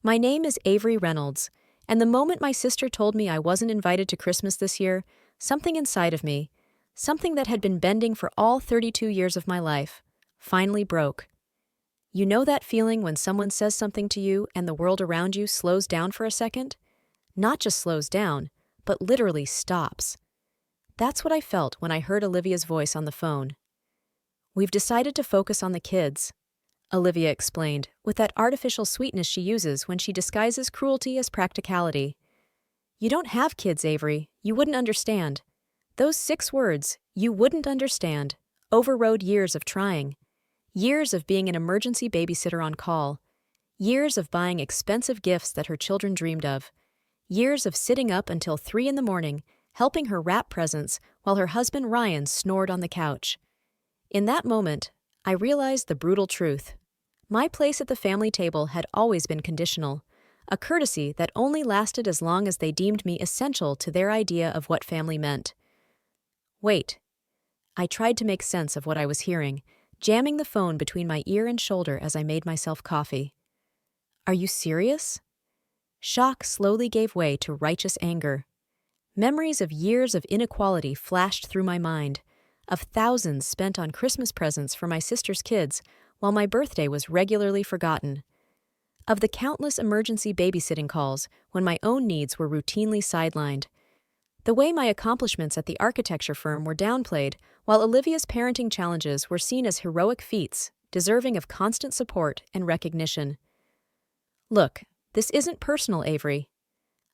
My name is Avery Reynolds, and the moment my sister told me I wasn't invited to Christmas this year, something inside of me, something that had been bending for all 32 years of my life, finally broke. You know that feeling when someone says something to you and the world around you slows down for a second? Not just slows down, but literally stops. That's what I felt when I heard Olivia's voice on the phone. "We've decided to focus on the kids," Olivia explained, with that artificial sweetness she uses when she disguises cruelty as practicality. "You don't have kids, Avery. You wouldn't understand." Those 6 words, "you wouldn't understand," overrode years of trying. Years of being an emergency babysitter on call. Years of buying expensive gifts that her children dreamed of. Years of sitting up until 3 in the morning, helping her wrap presents while her husband Ryan snored on the couch. In that moment, I realized the brutal truth. My place at the family table had always been conditional, a courtesy that only lasted as long as they deemed me essential to their idea of what family meant. Wait. I tried to make sense of what I was hearing, jamming the phone between my ear and shoulder as I made myself coffee. "Are you serious?" Shock slowly gave way to righteous anger. Memories of years of inequality flashed through my mind, of thousands spent on Christmas presents for my sister's kids while my birthday was regularly forgotten. Of the countless emergency babysitting calls when my own needs were routinely sidelined. The way my accomplishments at the architecture firm were downplayed while Olivia's parenting challenges were seen as heroic feats, deserving of constant support and recognition. "Look, this isn't personal, Avery."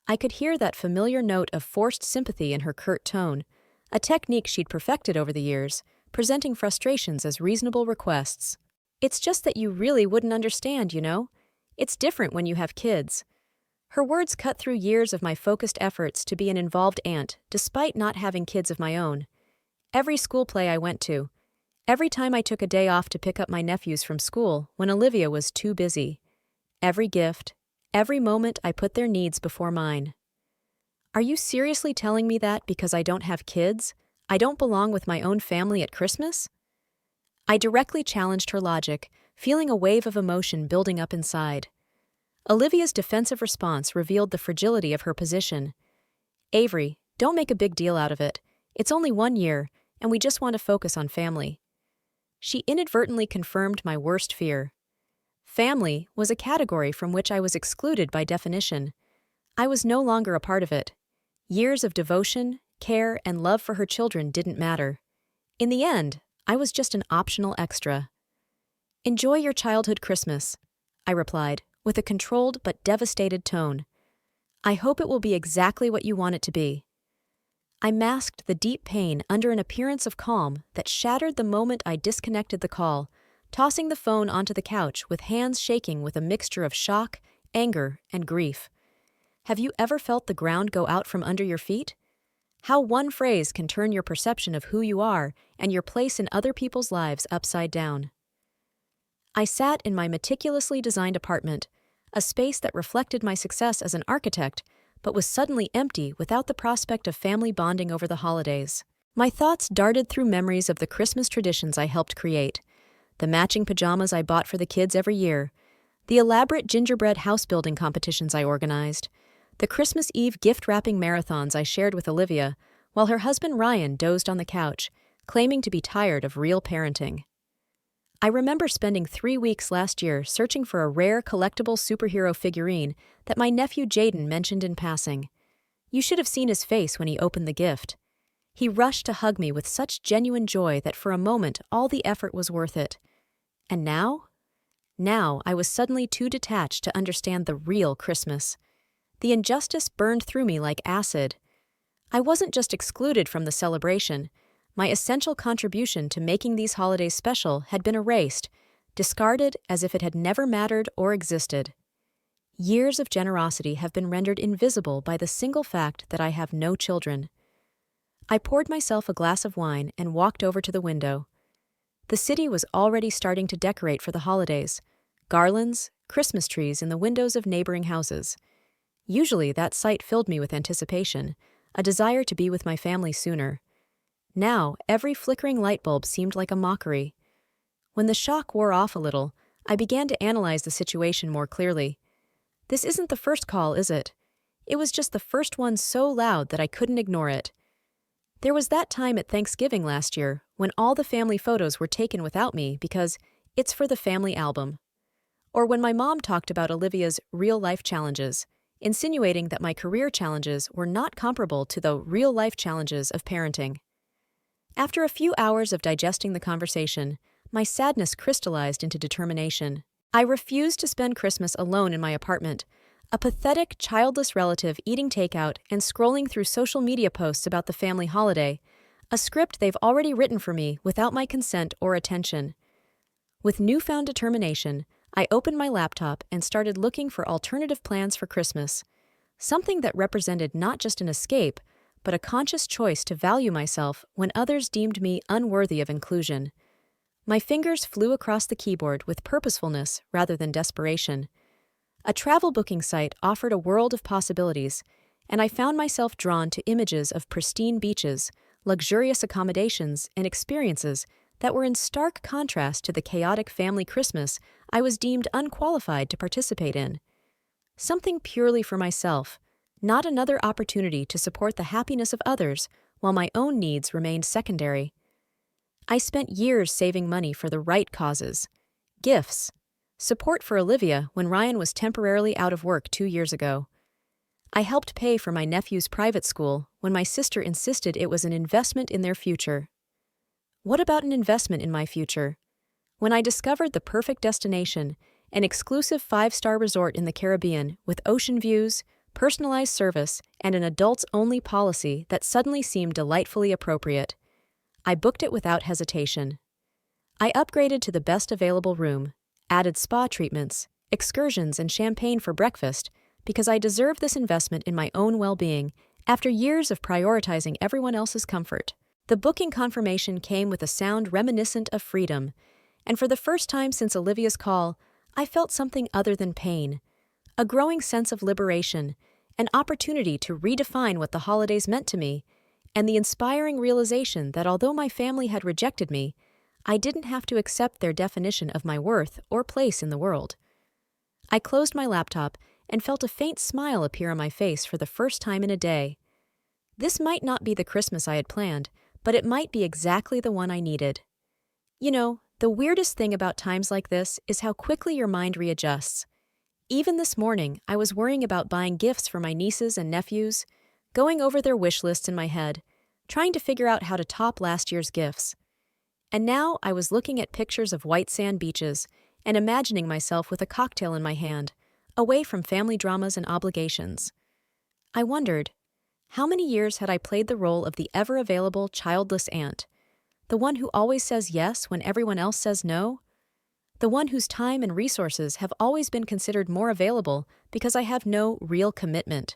I could hear that familiar note of forced sympathy in her curt tone, a technique she'd perfected over the years, presenting frustrations as reasonable requests. "It's just that you really wouldn't understand, you know? It's different when you have kids." Her words cut through years of my focused efforts to be an involved aunt, despite not having kids of my own. Every school play I went to, every time I took a day off to pick up my nephews from school when Olivia was too busy, every gift, every moment I put their needs before mine. "Are you seriously telling me that because I don't have kids, I don't belong with my own family at Christmas?" I directly challenged her logic, feeling a wave of emotion building up inside. Olivia's defensive response revealed the fragility of her position. "Avery, don't make a big deal out of it. It's only 1 year, and we just want to focus on family." She inadvertently confirmed my worst fear. Family was a category from which I was excluded by definition. I was no longer a part of it. Years of devotion, care, and love for her children didn't matter. In the end, I was just an optional extra. "Enjoy your childhood Christmas," I replied, with a controlled but devastated tone. "I hope it will be exactly what you want it to be." I masked the deep pain under an appearance of calm that shattered the moment I disconnected the call, tossing the phone onto the couch with hands shaking with a mixture of shock, anger, and grief. Have you ever felt the ground go out from under your feet? How one phrase can turn your perception of who you are and your place in other people's lives upside down. I sat in my meticulously designed apartment, a space that reflected my success as an architect, but was suddenly empty without the prospect of family bonding over the holidays. My thoughts darted through memories of the Christmas traditions I helped create, the matching pajamas I bought for the kids every year, the elaborate gingerbread house-building competitions I organized, the Christmas Eve gift-wrapping marathons I shared with Olivia, while her husband Ryan dozed on the couch, claiming to be tired of real parenting. I remember spending 3 weeks last year searching for a rare collectible superhero figurine that my nephew Jaden mentioned in passing. You should have seen his face when he opened the gift. He rushed to hug me with such genuine joy that for a moment all the effort was worth it. And now? Now I was suddenly too detached to understand the real Christmas. The injustice burned through me like acid. I wasn't just excluded from the celebration. My essential contribution to making these holidays special had been erased, discarded as if it had never mattered or existed. Years of generosity have been rendered invisible by the single fact that I have no children. I poured myself a glass of wine and walked over to the window. The city was already starting to decorate for the holidays, garlands, Christmas trees in the windows of neighboring houses. Usually that sight filled me with anticipation, a desire to be with my family sooner. Now, every flickering light bulb seemed like a mockery. When the shock wore off a little, I began to analyze the situation more clearly. This isn't the first call, is it? It was just the first one so loud that I couldn't ignore it. There was that time at Thanksgiving last year when all the family photos were taken without me because it's for the family album. Or when my mom talked about Olivia's real-life challenges, insinuating that my career challenges were not comparable to the real-life challenges of parenting. After a few hours of digesting the conversation, my sadness crystallized into determination. I refused to spend Christmas alone in my apartment, a pathetic, childless relative eating takeout and scrolling through social media posts about the family holiday, a script they've already written for me without my consent or attention. With newfound determination, I opened my laptop and started looking for alternative plans for Christmas, something that represented not just an escape, but a conscious choice to value myself when others deemed me unworthy of inclusion. My fingers flew across the keyboard with purposefulness rather than desperation. A travel booking site offered a world of possibilities, and I found myself drawn to images of pristine beaches, luxurious accommodations, and experiences that were in stark contrast to the chaotic family Christmas I was deemed unqualified to participate in. Something purely for myself, not another opportunity to support the happiness of others while my own needs remained secondary. I spent years saving money for the right causes. Gifts. Support for Olivia when Ryan was temporarily out of work 2 years ago. I helped pay for my nephew's private school when my sister insisted it was an investment in their future. What about an investment in my future? When I discovered the perfect destination, an exclusive 5-star resort in the Caribbean with ocean views, personalized service, and an adults-only policy that suddenly seemed delightfully appropriate, I booked it without hesitation. I upgraded to the best available room, added spa treatments, excursions, and champagne for breakfast because I deserved this investment in my own well-being after years of prioritizing everyone else's comfort. The booking confirmation came with a sound reminiscent of freedom, and for the first time since Olivia's call, I felt something other than pain, a growing sense of liberation, an opportunity to redefine what the holidays meant to me, and the inspiring realization that although my family had rejected me, I didn't have to accept their definition of my worth or place in the world. I closed my laptop and felt a faint smile appear on my face for the first time in a day. This might not be the Christmas I had planned, but it might be exactly the one I needed. You know, the weirdest thing about times like this is how quickly your mind readjusts. Even this morning, I was worrying about buying gifts for my nieces and nephews, going over their wish lists in my head, trying to figure out how to top last year's gifts. And now I was looking at pictures of white sand beaches and imagining myself with a cocktail in my hand, away from family dramas and obligations. I wondered, how many years had I played the role of the ever-available childless aunt, the one who always says yes when everyone else says no? The one whose time and resources have always been considered more available because I have no real commitment.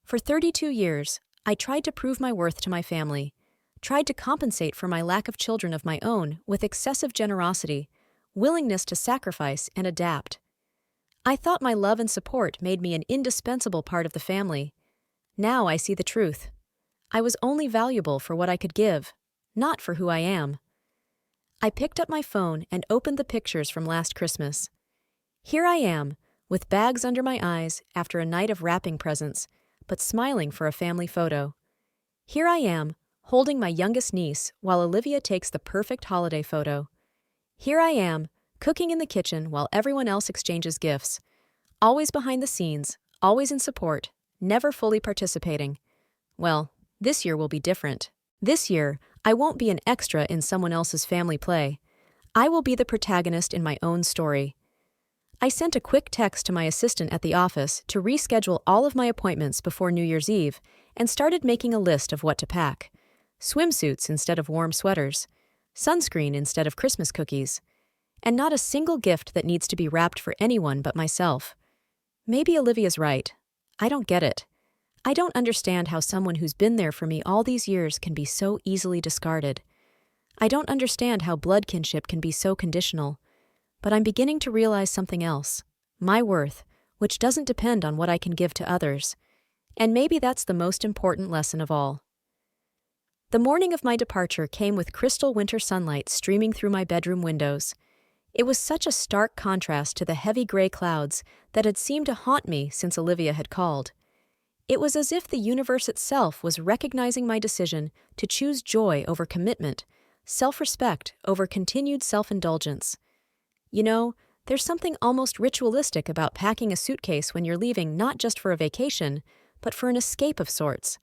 For 32 years, I tried to prove my worth to my family, tried to compensate for my lack of children of my own with excessive generosity, willingness to sacrifice and adapt. I thought my love and support made me an indispensable part of the family. Now I see the truth. I was only valuable for what I could give, not for who I am. I picked up my phone and opened the pictures from last Christmas. Here I am, with bags under my eyes after a night of wrapping presents, but smiling for a family photo. Here I am, holding my youngest niece while Olivia takes the perfect holiday photo. Here I am, cooking in the kitchen while everyone else exchanges gifts. Always behind the scenes, always in support, never fully participating. Well, this year will be different. This year, I won't be an extra in someone else's family play. I will be the protagonist in my own story. I sent a quick text to my assistant at the office to reschedule all of my appointments before New Year's Eve and started making a list of what to pack. Swimsuits instead of warm sweaters, sunscreen instead of Christmas cookies, and not a single gift that needs to be wrapped for anyone but myself. Maybe Olivia's right. I don't get it. I don't understand how someone who's been there for me all these years can be so easily discarded. I don't understand how blood kinship can be so conditional. But I'm beginning to realize something else, my worth, which doesn't depend on what I can give to others. And maybe that's the most important lesson of all. The morning of my departure came with crystal winter sunlight streaming through my bedroom windows. It was such a stark contrast to the heavy gray clouds that had seemed to haunt me since Olivia had called. It was as if the universe itself was recognizing my decision to choose joy over commitment, self-respect over continued self-indulgence. You know, there's something almost ritualistic about packing a suitcase when you're leaving not just for a vacation, but for an escape of sorts.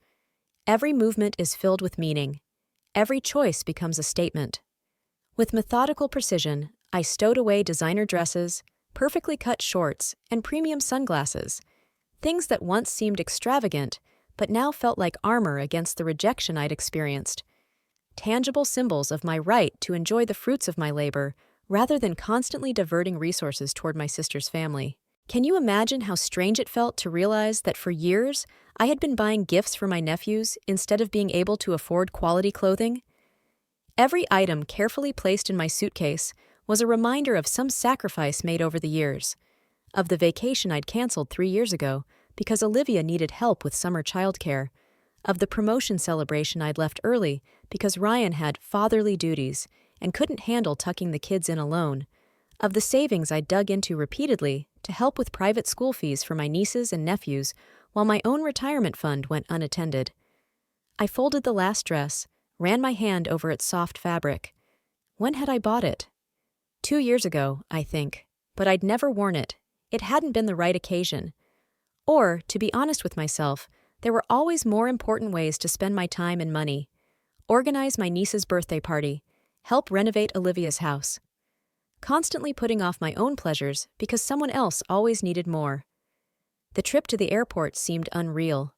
Every movement is filled with meaning. Every choice becomes a statement. With methodical precision, I stowed away designer dresses, perfectly cut shorts, and premium sunglasses, things that once seemed extravagant, but now felt like armor against the rejection I'd experienced. Tangible symbols of my right to enjoy the fruits of my labor, rather than constantly diverting resources toward my sister's family. Can you imagine how strange it felt to realize that for years I had been buying gifts for my nephews instead of being able to afford quality clothing? Every item carefully placed in my suitcase was a reminder of some sacrifice made over the years, of the vacation I'd canceled 3 years ago because Olivia needed help with summer childcare, of the promotion celebration I'd left early because Ryan had fatherly duties and couldn't handle tucking the kids in alone, of the savings I'd dug into repeatedly to help with private school fees for my nieces and nephews while my own retirement fund went unattended. I folded the last dress, ran my hand over its soft fabric. When had I bought it? 2 years ago, I think, but I'd never worn it. It hadn't been the right occasion. Or, to be honest with myself, there were always more important ways to spend my time and money. Organize my niece's birthday party, help renovate Olivia's house. Constantly putting off my own pleasures because someone else always needed more. The trip to the airport seemed unreal.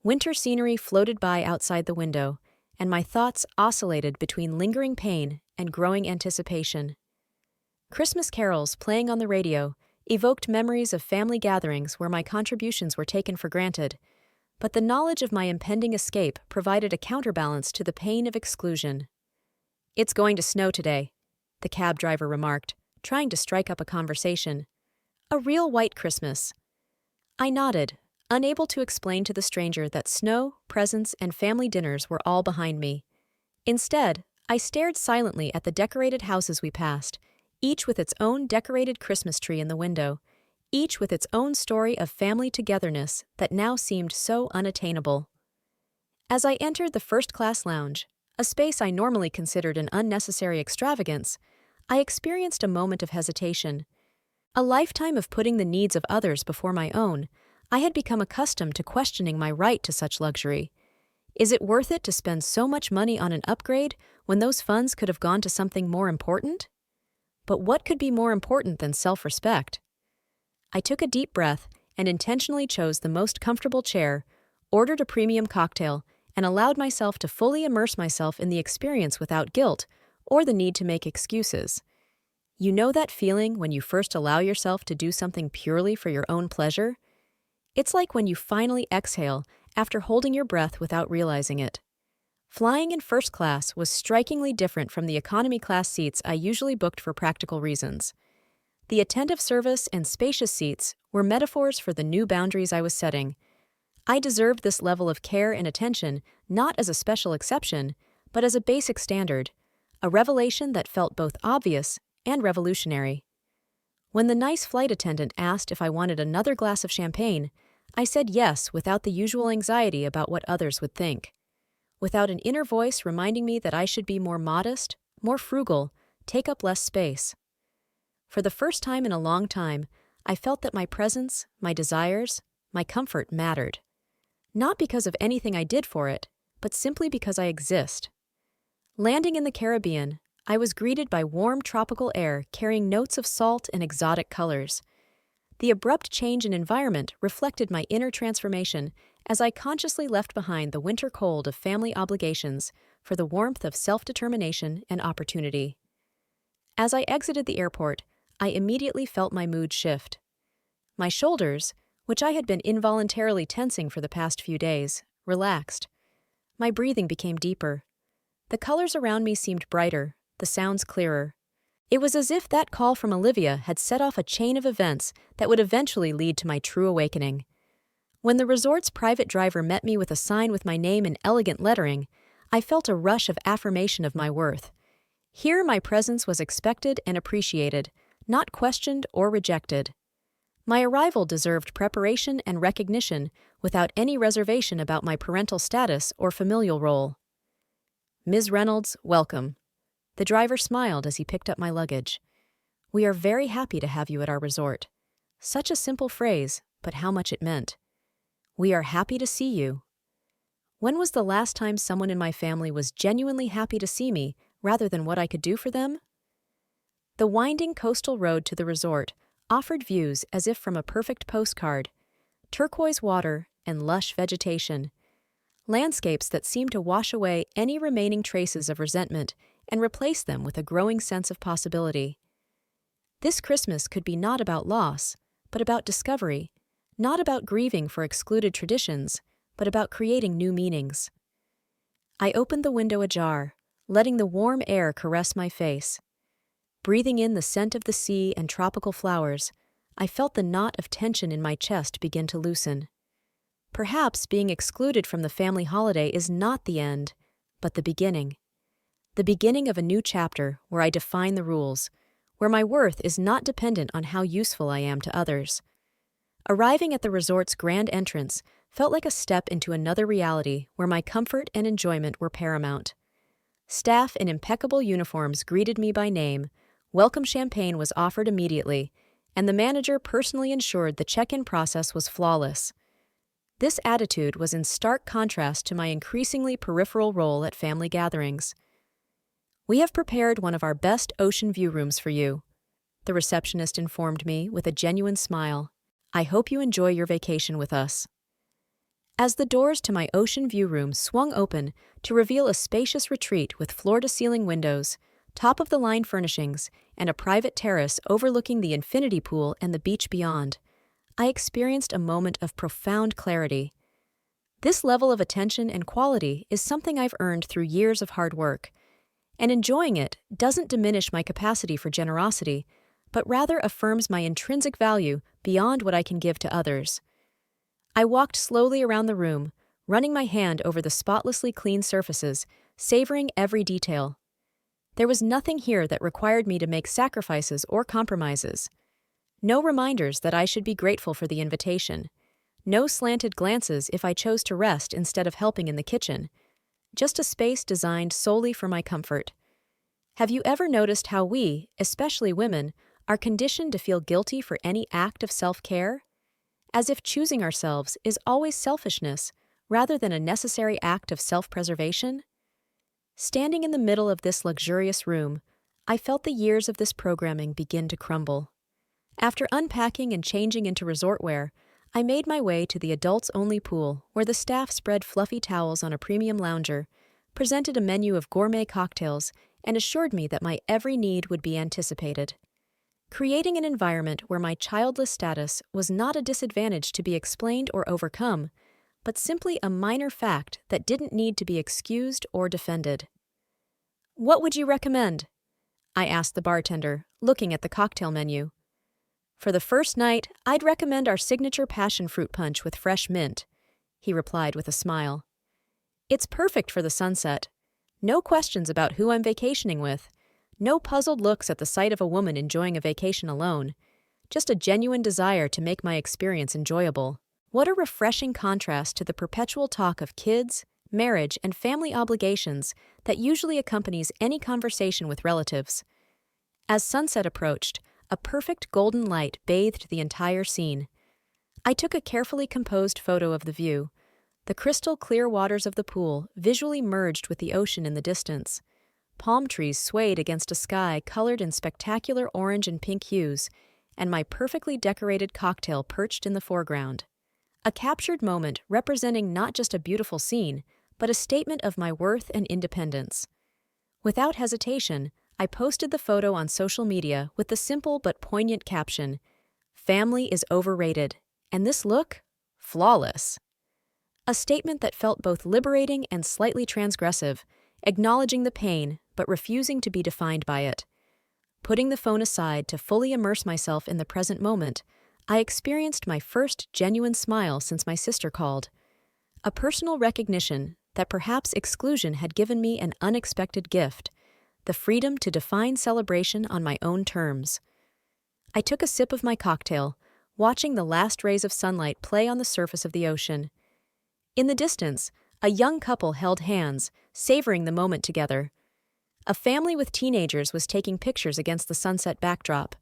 Winter scenery floated by outside the window, and my thoughts oscillated between lingering pain and growing anticipation. Christmas carols playing on the radio evoked memories of family gatherings where my contributions were taken for granted, but the knowledge of my impending escape provided a counterbalance to the pain of exclusion. "It's going to snow today," the cab driver remarked, trying to strike up a conversation. "A real white Christmas." I nodded, unable to explain to the stranger that snow, presents, and family dinners were all behind me. Instead, I stared silently at the decorated houses we passed, each with its own decorated Christmas tree in the window, each with its own story of family togetherness that now seemed so unattainable. As I entered the first-class lounge, a space I normally considered an unnecessary extravagance, I experienced a moment of hesitation. A lifetime of putting the needs of others before my own, I had become accustomed to questioning my right to such luxury. Is it worth it to spend so much money on an upgrade when those funds could have gone to something more important? But what could be more important than self-respect? I took a deep breath and intentionally chose the most comfortable chair, ordered a premium cocktail, and allowed myself to fully immerse myself in the experience without guilt or the need to make excuses. You know that feeling when you first allow yourself to do something purely for your own pleasure? It's like when you finally exhale after holding your breath without realizing it. Flying in first class was strikingly different from the economy class seats I usually booked for practical reasons. The attentive service and spacious seats were metaphors for the new boundaries I was setting. I deserved this level of care and attention not as a special exception, but as a basic standard, a revelation that felt both obvious and revolutionary. When the nice flight attendant asked if I wanted another glass of champagne, I said yes without the usual anxiety about what others would think. Without an inner voice reminding me that I should be more modest, more frugal, take up less space. For the first time in a long time, I felt that my presence, my desires, my comfort mattered. Not because of anything I did for it, but simply because I exist. Landing in the Caribbean, I was greeted by warm tropical air carrying notes of salt and exotic colors. The abrupt change in environment reflected my inner transformation as I consciously left behind the winter cold of family obligations for the warmth of self-determination and opportunity. As I exited the airport, I immediately felt my mood shift. My shoulders, which I had been involuntarily tensing for the past few days, relaxed. My breathing became deeper. The colors around me seemed brighter, the sounds clearer. It was as if that call from Olivia had set off a chain of events that would eventually lead to my true awakening. When the resort's private driver met me with a sign with my name in elegant lettering, I felt a rush of affirmation of my worth. Here my presence was expected and appreciated, not questioned or rejected. My arrival deserved preparation and recognition without any reservation about my parental status or familial role. "Ms. Reynolds, welcome." The driver smiled as he picked up my luggage. "We are very happy to have you at our resort." Such a simple phrase, but how much it meant. "We are happy to see you." When was the last time someone in my family was genuinely happy to see me rather than what I could do for them? The winding coastal road to the resort offered views as if from a perfect postcard: turquoise water and lush vegetation, landscapes that seemed to wash away any remaining traces of resentment and replace them with a growing sense of possibility. This Christmas could be not about loss, but about discovery, not about grieving for excluded traditions, but about creating new meanings. I opened the window ajar, letting the warm air caress my face. Breathing in the scent of the sea and tropical flowers, I felt the knot of tension in my chest begin to loosen. Perhaps being excluded from the family holiday is not the end, but the beginning. The beginning of a new chapter where I define the rules, where my worth is not dependent on how useful I am to others. Arriving at the resort's grand entrance felt like a step into another reality where my comfort and enjoyment were paramount. Staff in impeccable uniforms greeted me by name, welcome champagne was offered immediately, and the manager personally ensured the check-in process was flawless. This attitude was in stark contrast to my increasingly peripheral role at family gatherings. "We have prepared one of our best ocean view rooms for you," the receptionist informed me with a genuine smile. "I hope you enjoy your vacation with us." As the doors to my ocean view room swung open to reveal a spacious retreat with floor-to-ceiling windows, top-of-the-line furnishings, and a private terrace overlooking the infinity pool and the beach beyond, I experienced a moment of profound clarity. This level of attention and quality is something I've earned through years of hard work, and enjoying it doesn't diminish my capacity for generosity, but rather affirms my intrinsic value beyond what I can give to others. I walked slowly around the room, running my hand over the spotlessly clean surfaces, savoring every detail. There was nothing here that required me to make sacrifices or compromises. No reminders that I should be grateful for the invitation. No slanted glances if I chose to rest instead of helping in the kitchen. Just a space designed solely for my comfort. Have you ever noticed how we, especially women, are conditioned to feel guilty for any act of self-care? As if choosing ourselves is always selfishness, rather than a necessary act of self-preservation? Standing in the middle of this luxurious room, I felt the years of this programming begin to crumble. After unpacking and changing into resort wear, I made my way to the adults-only pool, where the staff spread fluffy towels on a premium lounger, presented a menu of gourmet cocktails, and assured me that my every need would be anticipated. Creating an environment where my childless status was not a disadvantage to be explained or overcome, but simply a minor fact that didn't need to be excused or defended. "What would you recommend?" I asked the bartender, looking at the cocktail menu. "For the first night, I'd recommend our signature passion fruit punch with fresh mint," he replied with a smile. "It's perfect for the sunset. No questions about who I'm vacationing with. No puzzled looks at the sight of a woman enjoying a vacation alone. Just a genuine desire to make my experience enjoyable." What a refreshing contrast to the perpetual talk of kids, marriage, and family obligations that usually accompanies any conversation with relatives. As sunset approached, a perfect golden light bathed the entire scene. I took a carefully composed photo of the view. The crystal clear waters of the pool visually merged with the ocean in the distance. Palm trees swayed against a sky colored in spectacular orange and pink hues, and my perfectly decorated cocktail perched in the foreground. A captured moment representing not just a beautiful scene, but a statement of my worth and independence. Without hesitation, I posted the photo on social media with the simple but poignant caption, "Family is overrated, and this look? Flawless." A statement that felt both liberating and slightly transgressive, acknowledging the pain but refusing to be defined by it. Putting the phone aside to fully immerse myself in the present moment, I experienced my first genuine smile since my sister called. A personal recognition that perhaps exclusion had given me an unexpected gift, the freedom to define celebration on my own terms. I took a sip of my cocktail, watching the last rays of sunlight play on the surface of the ocean. In the distance, a young couple held hands, savoring the moment together. A family with teenagers was taking pictures against the sunset backdrop.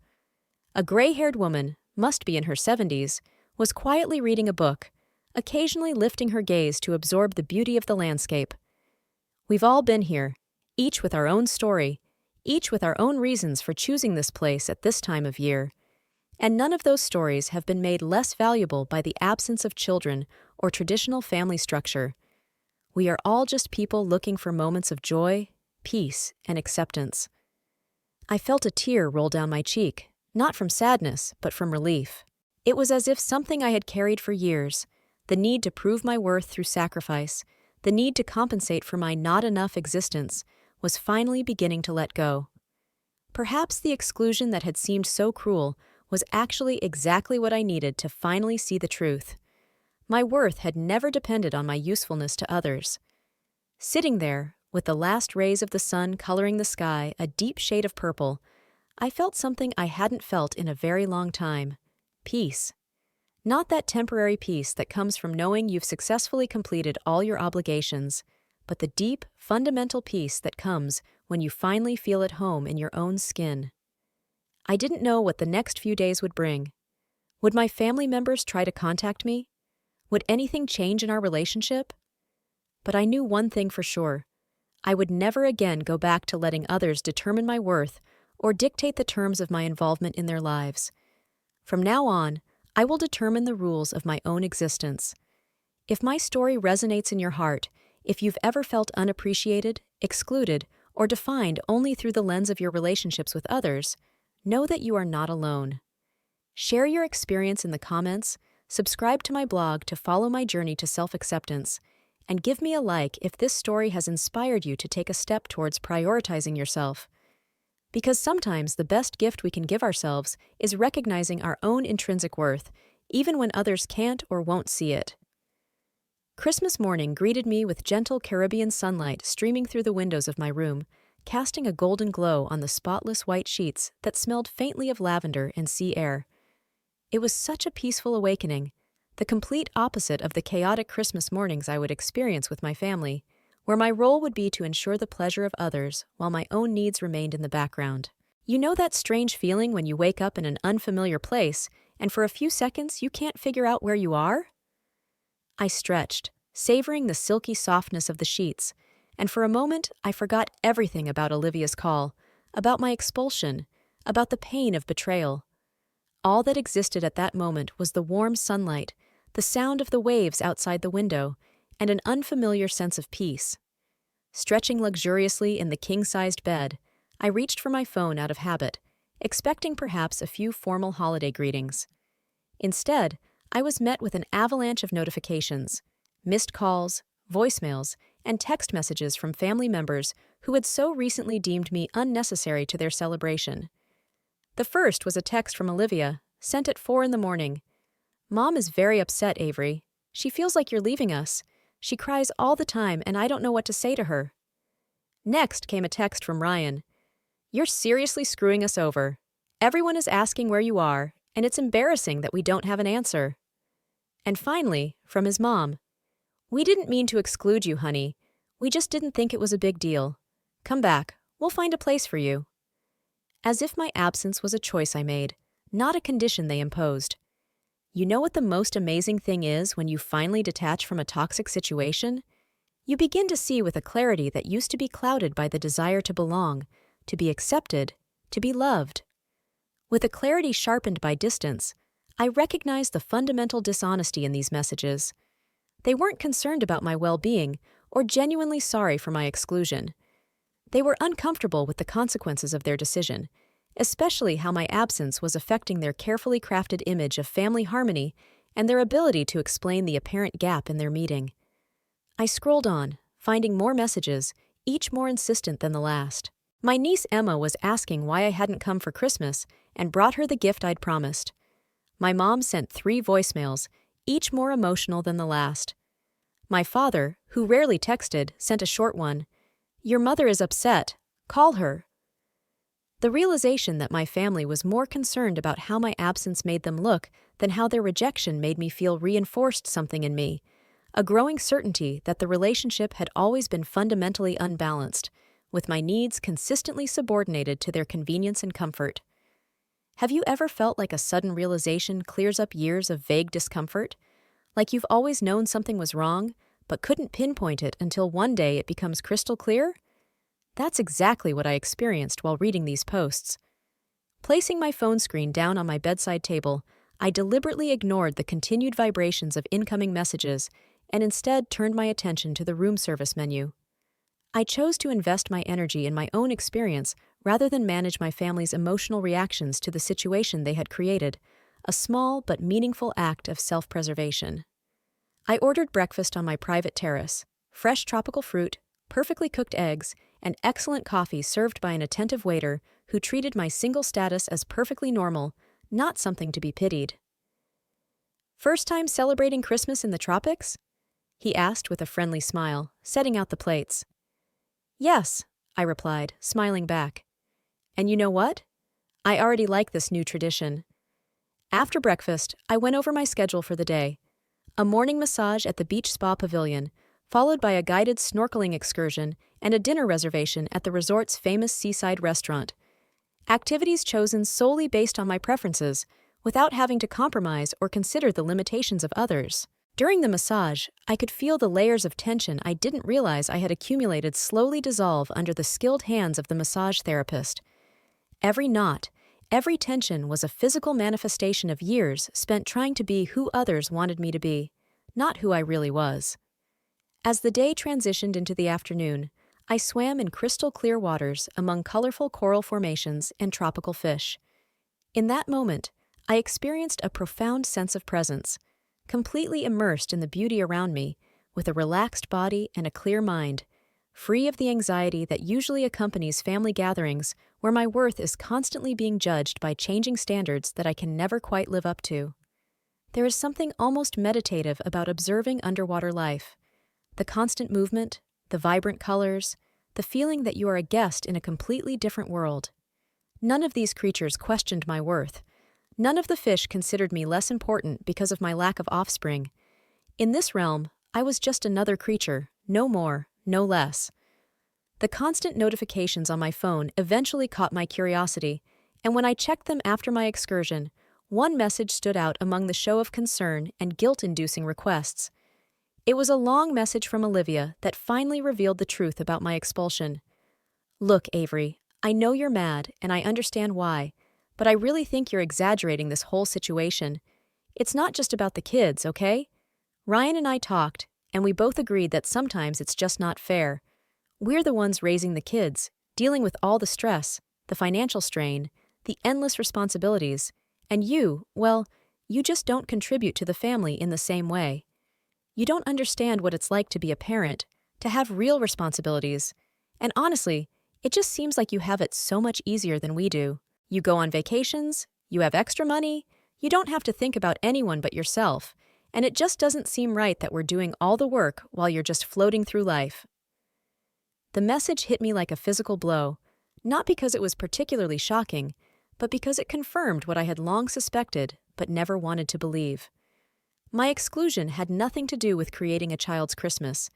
A gray-haired woman, must be in her 70s, was quietly reading a book, occasionally lifting her gaze to absorb the beauty of the landscape. We've all been here, each with our own story, each with our own reasons for choosing this place at this time of year. And none of those stories have been made less valuable by the absence of children or traditional family structure. We are all just people looking for moments of joy, peace, and acceptance. I felt a tear roll down my cheek, not from sadness, but from relief. It was as if something I had carried for years, the need to prove my worth through sacrifice, the need to compensate for my not-enough existence, was finally beginning to let go. Perhaps the exclusion that had seemed so cruel was actually exactly what I needed to finally see the truth. My worth had never depended on my usefulness to others. Sitting there, with the last rays of the sun coloring the sky a deep shade of purple, I felt something I hadn't felt in a very long time: peace. Not that temporary peace that comes from knowing you've successfully completed all your obligations, but the deep, fundamental peace that comes when you finally feel at home in your own skin. I didn't know what the next few days would bring. Would my family members try to contact me? Would anything change in our relationship? But I knew one thing for sure. I would never again go back to letting others determine my worth or dictate the terms of my involvement in their lives. From now on, I will determine the rules of my own existence. If my story resonates in your heart, if you've ever felt unappreciated, excluded, or defined only through the lens of your relationships with others, know that you are not alone. Share your experience in the comments, subscribe to my blog to follow my journey to self-acceptance, and give me a like if this story has inspired you to take a step towards prioritizing yourself. Because sometimes the best gift we can give ourselves is recognizing our own intrinsic worth, even when others can't or won't see it. Christmas morning greeted me with gentle Caribbean sunlight streaming through the windows of my room, casting a golden glow on the spotless white sheets that smelled faintly of lavender and sea air. It was such a peaceful awakening, the complete opposite of the chaotic Christmas mornings I would experience with my family, where my role would be to ensure the pleasure of others while my own needs remained in the background. You know that strange feeling when you wake up in an unfamiliar place and for a few seconds you can't figure out where you are? I stretched, savoring the silky softness of the sheets, and for a moment I forgot everything about Olivia's call, about my expulsion, about the pain of betrayal. All that existed at that moment was the warm sunlight, the sound of the waves outside the window, and an unfamiliar sense of peace. Stretching luxuriously in the king-sized bed, I reached for my phone out of habit, expecting perhaps a few formal holiday greetings. Instead, I was met with an avalanche of notifications, missed calls, voicemails, and text messages from family members who had so recently deemed me unnecessary to their celebration. The first was a text from Olivia, sent at 4 a.m. "Mom is very upset, Avery. She feels like you're leaving us. She cries all the time and I don't know what to say to her." Next came a text from Ryan. "You're seriously screwing us over. Everyone is asking where you are, and it's embarrassing that we don't have an answer." And finally, from his mom. "We didn't mean to exclude you, honey. We just didn't think it was a big deal. Come back. We'll find a place for you." As if my absence was a choice I made, not a condition they imposed. You know what the most amazing thing is when you finally detach from a toxic situation? You begin to see with a clarity that used to be clouded by the desire to belong, to be accepted, to be loved. With a clarity sharpened by distance, I recognized the fundamental dishonesty in these messages. They weren't concerned about my well-being or genuinely sorry for my exclusion. They were uncomfortable with the consequences of their decision, especially how my absence was affecting their carefully crafted image of family harmony and their ability to explain the apparent gap in their meeting. I scrolled on, finding more messages, each more insistent than the last. My niece Emma was asking why I hadn't come for Christmas and brought her the gift I'd promised. My mom sent 3 voicemails, each more emotional than the last. My father, who rarely texted, sent a short one. "Your mother is upset. Call her. The realization that my family was more concerned about how my absence made them look than how their rejection made me feel reinforced something in me, a growing certainty that the relationship had always been fundamentally unbalanced, with my needs consistently subordinated to their convenience and comfort. Have you ever felt like a sudden realization clears up years of vague discomfort? Like you've always known something was wrong, but couldn't pinpoint it until one day it becomes crystal clear? That's exactly what I experienced while reading these posts. Placing my phone screen down on my bedside table, I deliberately ignored the continued vibrations of incoming messages and instead turned my attention to the room service menu. I chose to invest my energy in my own experience rather than manage my family's emotional reactions to the situation they had created, a small but meaningful act of self-preservation. I ordered breakfast on my private terrace, fresh tropical fruit, perfectly cooked eggs, and excellent coffee served by an attentive waiter who treated my single status as perfectly normal, not something to be pitied. "First time celebrating Christmas in the tropics?" he asked with a friendly smile, setting out the plates. "Yes," I replied, smiling back. "And you know what? I already like this new tradition." After breakfast, I went over my schedule for the day. A morning massage at the beach spa pavilion, followed by a guided snorkeling excursion and a dinner reservation at the resort's famous seaside restaurant. Activities chosen solely based on my preferences, without having to compromise or consider the limitations of others. During the massage, I could feel the layers of tension I didn't realize I had accumulated slowly dissolve under the skilled hands of the massage therapist. Every knot, every tension was a physical manifestation of years spent trying to be who others wanted me to be, not who I really was. As the day transitioned into the afternoon, I swam in crystal clear waters among colorful coral formations and tropical fish. In that moment, I experienced a profound sense of presence, completely immersed in the beauty around me, with a relaxed body and a clear mind, free of the anxiety that usually accompanies family gatherings where my worth is constantly being judged by changing standards that I can never quite live up to. There is something almost meditative about observing underwater life. The constant movement, the vibrant colors, the feeling that you are a guest in a completely different world. None of these creatures questioned my worth. None of the fish considered me less important because of my lack of offspring. In this realm, I was just another creature, no more, no less. The constant notifications on my phone eventually caught my curiosity, and when I checked them after my excursion, one message stood out among the show of concern and guilt-inducing requests. It was a long message from Olivia that finally revealed the truth about my expulsion. "Look, Avery, I know you're mad, and I understand why, but I really think you're exaggerating this whole situation. It's not just about the kids, okay? Ryan and I talked, and we both agreed that sometimes it's just not fair. We're the ones raising the kids, dealing with all the stress, the financial strain, the endless responsibilities, and you, well, you just don't contribute to the family in the same way. You don't understand what it's like to be a parent, to have real responsibilities, and honestly, it just seems like you have it so much easier than we do. You go on vacations, you have extra money, you don't have to think about anyone but yourself, and it just doesn't seem right that we're doing all the work while you're just floating through life." The message hit me like a physical blow, not because it was particularly shocking, but because it confirmed what I had long suspected but never wanted to believe. My exclusion had nothing to do with creating a child's Christmas.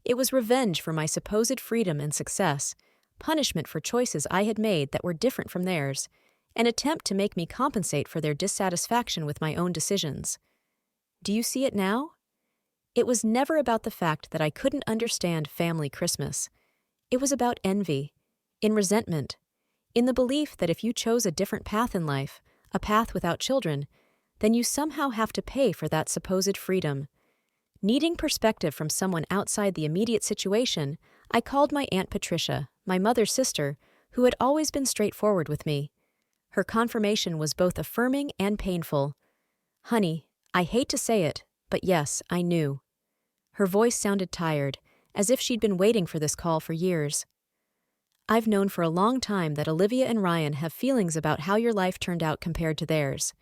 It was revenge for my supposed freedom and success, punishment for choices I had made that were different from theirs, an attempt to make me compensate for their dissatisfaction with my own decisions. Do you see it now? It was never about the fact that I couldn't understand family Christmas. It was about envy, in resentment, in the belief that if you chose a different path in life, a path without children, then you somehow have to pay for that supposed freedom. Needing perspective from someone outside the immediate situation, I called my Aunt Patricia, my mother's sister, who had always been straightforward with me. Her confirmation was both affirming and painful. "Honey, I hate to say it, but yes, I knew." Her voice sounded tired, as if she'd been waiting for this call for years. "I've known for a long time that Olivia and Ryan have feelings about how your life turned out compared to theirs.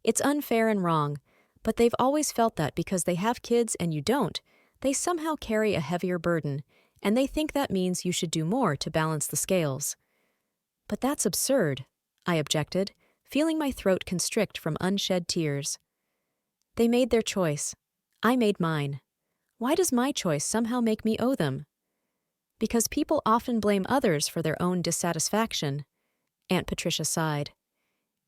It's unfair and wrong, but they've always felt that because they have kids and you don't, they somehow carry a heavier burden, and they think that means you should do more to balance the scales. But that's absurd, I objected, feeling my throat constrict from unshed tears. They made their choice. I made mine. Why does my choice somehow make me owe them? Because people often blame others for their own dissatisfaction. Aunt Patricia sighed.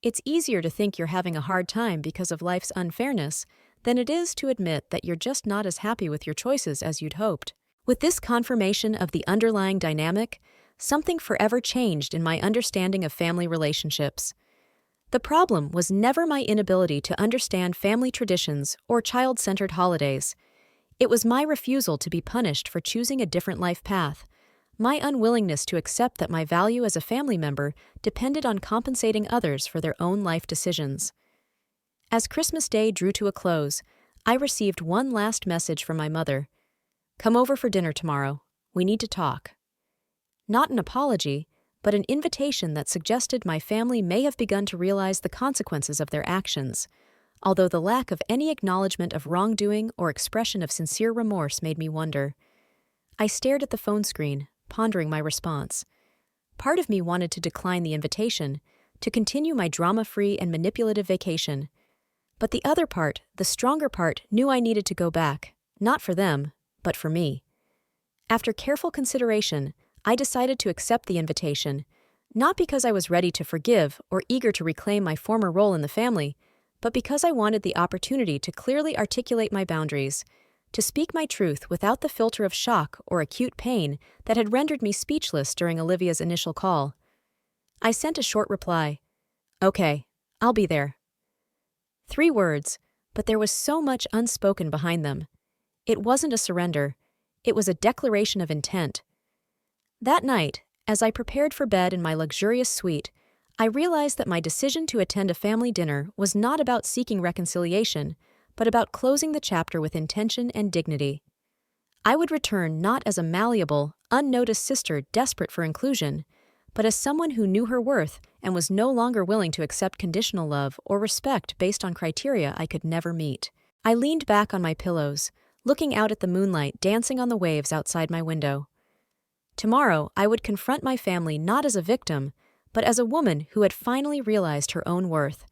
It's easier to think you're having a hard time because of life's unfairness than it is to admit that you're just not as happy with your choices as you'd hoped. With this confirmation of the underlying dynamic, something forever changed in my understanding of family relationships. The problem was never my inability to understand family traditions or child-centered holidays. It was my refusal to be punished for choosing a different life path, my unwillingness to accept that my value as a family member depended on compensating others for their own life decisions. As Christmas Day drew to a close, I received one last message from my mother. "Come over for dinner tomorrow. We need to talk." Not an apology, but an invitation that suggested my family may have begun to realize the consequences of their actions, although the lack of any acknowledgement of wrongdoing or expression of sincere remorse made me wonder. I stared at the phone screen, pondering my response. Part of me wanted to decline the invitation, to continue my drama-free and manipulative vacation. But the other part, the stronger part, knew I needed to go back, not for them, but for me. After careful consideration, I decided to accept the invitation, not because I was ready to forgive or eager to reclaim my former role in the family, but because I wanted the opportunity to clearly articulate my boundaries, to speak my truth without the filter of shock or acute pain that had rendered me speechless during Olivia's initial call. I sent a short reply. "Okay, I'll be there." 3 words, but there was so much unspoken behind them. It wasn't a surrender. It was a declaration of intent. That night, as I prepared for bed in my luxurious suite, I realized that my decision to attend a family dinner was not about seeking reconciliation, but about closing the chapter with intention and dignity. I would return not as a malleable, unnoticed sister desperate for inclusion, but as someone who knew her worth and was no longer willing to accept conditional love or respect based on criteria I could never meet. I leaned back on my pillows, looking out at the moonlight dancing on the waves outside my window. Tomorrow, I would confront my family not as a victim, but as a woman who had finally realized her own worth.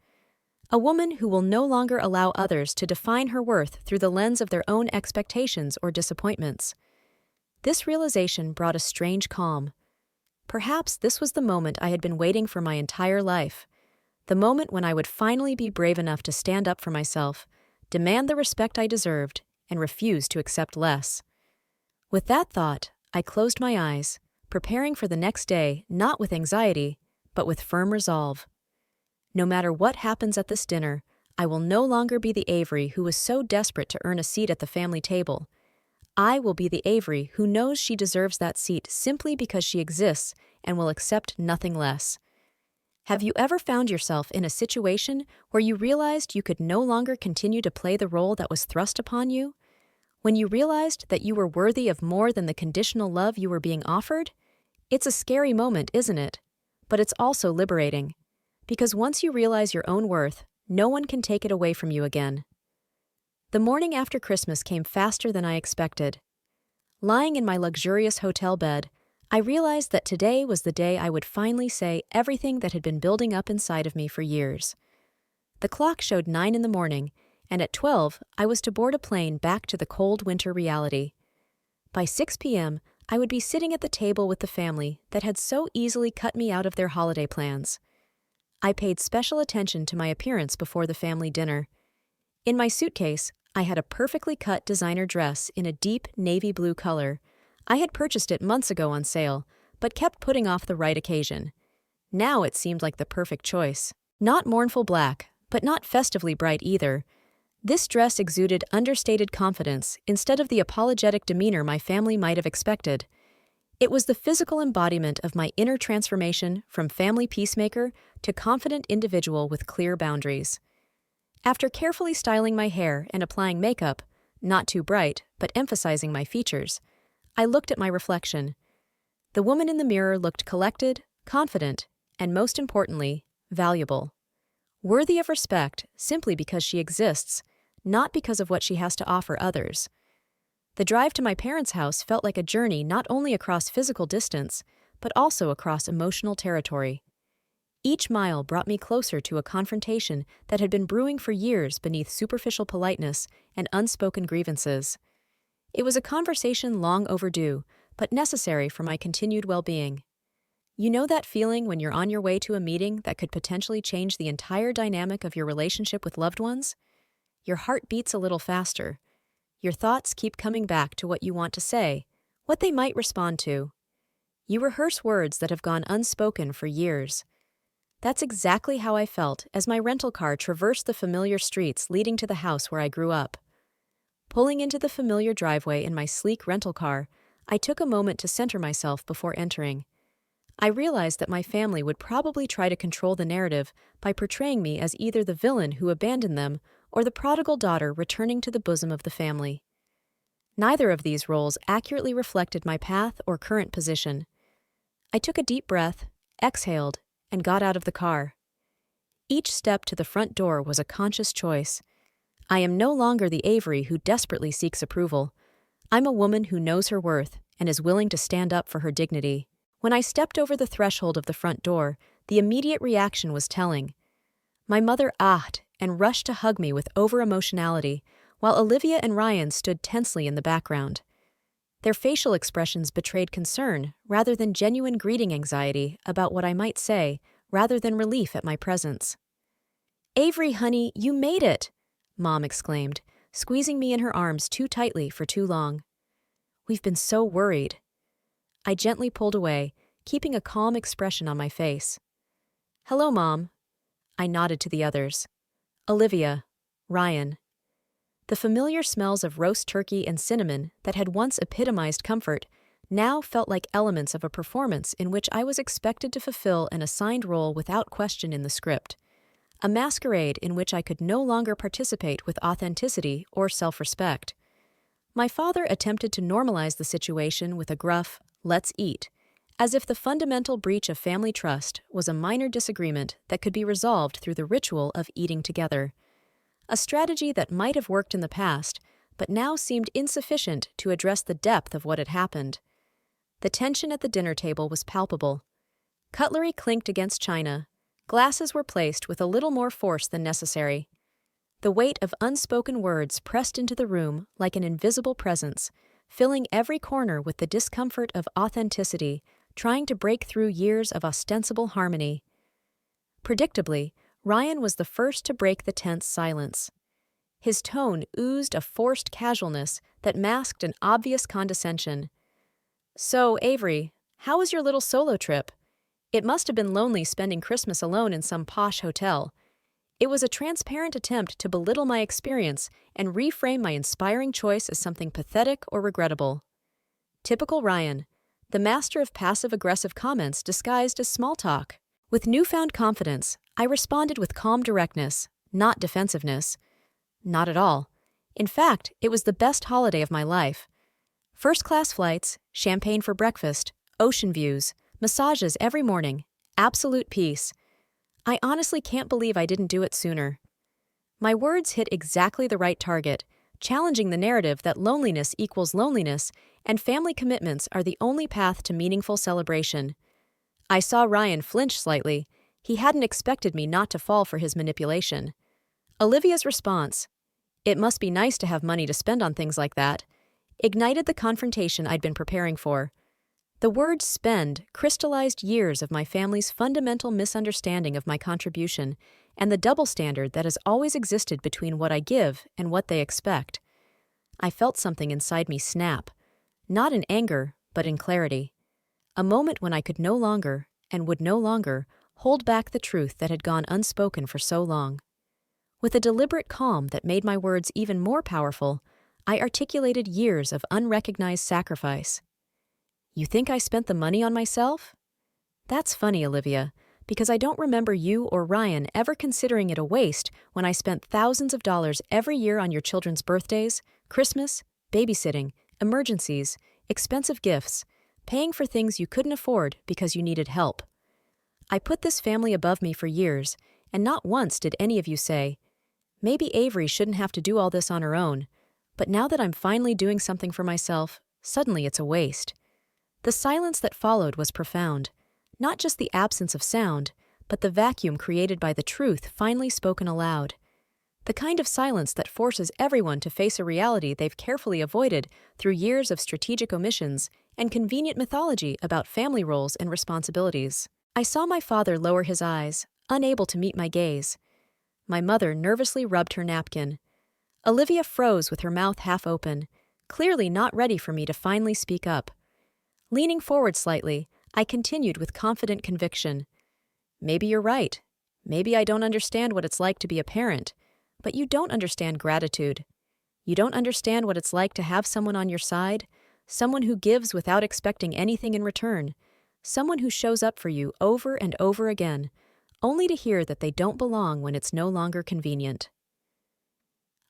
A woman who will no longer allow others to define her worth through the lens of their own expectations or disappointments. This realization brought a strange calm. Perhaps this was the moment I had been waiting for my entire life, the moment when I would finally be brave enough to stand up for myself, demand the respect I deserved, and refuse to accept less. With that thought, I closed my eyes, preparing for the next day not with anxiety, but with firm resolve. No matter what happens at this dinner, I will no longer be the Avery who was so desperate to earn a seat at the family table. I will be the Avery who knows she deserves that seat simply because she exists and will accept nothing less. Have you ever found yourself in a situation where you realized you could no longer continue to play the role that was thrust upon you? When you realized that you were worthy of more than the conditional love you were being offered? It's a scary moment, isn't it? But it's also liberating. Because once you realize your own worth, no one can take it away from you again. The morning after Christmas came faster than I expected. Lying in my luxurious hotel bed, I realized that today was the day I would finally say everything that had been building up inside of me for years. The clock showed 9 in the morning, and at 12, I was to board a plane back to the cold winter reality. By 6 p.m., I would be sitting at the table with the family that had so easily cut me out of their holiday plans. I paid special attention to my appearance before the family dinner. In my suitcase, I had a perfectly cut designer dress in a deep navy blue color. I had purchased it months ago on sale, but kept putting off the right occasion. Now it seemed like the perfect choice. Not mournful black, but not festively bright either. This dress exuded understated confidence instead of the apologetic demeanor my family might have expected. It was the physical embodiment of my inner transformation from family peacemaker to confident individual with clear boundaries. After carefully styling my hair and applying makeup, not too bright, but emphasizing my features, I looked at my reflection. The woman in the mirror looked collected, confident, and most importantly, valuable. Worthy of respect simply because she exists, not because of what she has to offer others. The drive to my parents' house felt like a journey not only across physical distance, but also across emotional territory. Each mile brought me closer to a confrontation that had been brewing for years beneath superficial politeness and unspoken grievances. It was a conversation long overdue, but necessary for my continued well-being. You know that feeling when you're on your way to a meeting that could potentially change the entire dynamic of your relationship with loved ones? Your heart beats a little faster. Your thoughts keep coming back to what you want to say, what they might respond to. You rehearse words that have gone unspoken for years. That's exactly how I felt as my rental car traversed the familiar streets leading to the house where I grew up. Pulling into the familiar driveway in my sleek rental car, I took a moment to center myself before entering. I realized that my family would probably try to control the narrative by portraying me as either the villain who abandoned them or the prodigal daughter returning to the bosom of the family. Neither of these roles accurately reflected my path or current position. I took a deep breath, exhaled, and got out of the car. Each step to the front door was a conscious choice. I am no longer the Avery who desperately seeks approval. I'm a woman who knows her worth and is willing to stand up for her dignity. When I stepped over the threshold of the front door, the immediate reaction was telling. My mother ahed and rushed to hug me with over-emotionality, while Olivia and Ryan stood tensely in the background. Their facial expressions betrayed concern rather than genuine greeting anxiety about what I might say, rather than relief at my presence. "Avery, honey, you made it!" Mom exclaimed, squeezing me in her arms too tightly for too long. "We've been so worried." I gently pulled away, keeping a calm expression on my face. "Hello, Mom." I nodded to the others. Olivia, Ryan. The familiar smells of roast turkey and cinnamon that had once epitomized comfort now felt like elements of a performance in which I was expected to fulfill an assigned role without question in the script. A masquerade in which I could no longer participate with authenticity or self-respect. My father attempted to normalize the situation with a gruff, "Let's eat," as if the fundamental breach of family trust was a minor disagreement that could be resolved through the ritual of eating together. A strategy that might have worked in the past, but now seemed insufficient to address the depth of what had happened. The tension at the dinner table was palpable. Cutlery clinked against china. Glasses were placed with a little more force than necessary. The weight of unspoken words pressed into the room like an invisible presence, filling every corner with the discomfort of authenticity, trying to break through years of ostensible harmony. Predictably, Ryan was the first to break the tense silence. His tone oozed a forced casualness that masked an obvious condescension. "So, Avery, how was your little solo trip? It must have been lonely spending Christmas alone in some posh hotel." It was a transparent attempt to belittle my experience and reframe my inspiring choice as something pathetic or regrettable. Typical Ryan, the master of passive-aggressive comments disguised as small talk. With newfound confidence, I responded with calm directness, not defensiveness. Not at all. In fact, it was the best holiday of my life. First-class flights, champagne for breakfast, ocean views, massages every morning, absolute peace. I honestly can't believe I didn't do it sooner. My words hit exactly the right target, challenging the narrative that loneliness equals loneliness and family commitments are the only path to meaningful celebration. I saw Ryan flinch slightly. He hadn't expected me not to fall for his manipulation. Olivia's response, "It must be nice to have money to spend on things like that," ignited the confrontation I'd been preparing for. The word "spend" crystallized years of my family's fundamental misunderstanding of my contribution and the double standard that has always existed between what I give and what they expect. I felt something inside me snap, not in anger, but in clarity. A moment when I could no longer, and would no longer, hold back the truth that had gone unspoken for so long. With a deliberate calm that made my words even more powerful, I articulated years of unrecognized sacrifice. "You think I spent the money on myself?" "That's funny, Olivia, because I don't remember you or Ryan ever considering it a waste when I spent thousands of dollars every year on your children's birthdays, Christmas, babysitting, emergencies, expensive gifts, paying for things you couldn't afford because you needed help. I put this family above me for years, and not once did any of you say, 'Maybe Avery shouldn't have to do all this on her own,' But now that I'm finally doing something for myself, suddenly it's a waste. The silence that followed was profound. Not just the absence of sound, but the vacuum created by the truth finally spoken aloud. The kind of silence that forces everyone to face a reality they've carefully avoided through years of strategic omissions and convenient mythology about family roles and responsibilities. I saw my father lower his eyes, unable to meet my gaze. My mother nervously rubbed her napkin. Olivia froze with her mouth half open, clearly not ready for me to finally speak up. Leaning forward slightly, I continued with confident conviction. Maybe you're right. Maybe I don't understand what it's like to be a parent, but you don't understand gratitude. You don't understand what it's like to have someone on your side, someone who gives without expecting anything in return, someone who shows up for you over and over again, only to hear that they don't belong when it's no longer convenient.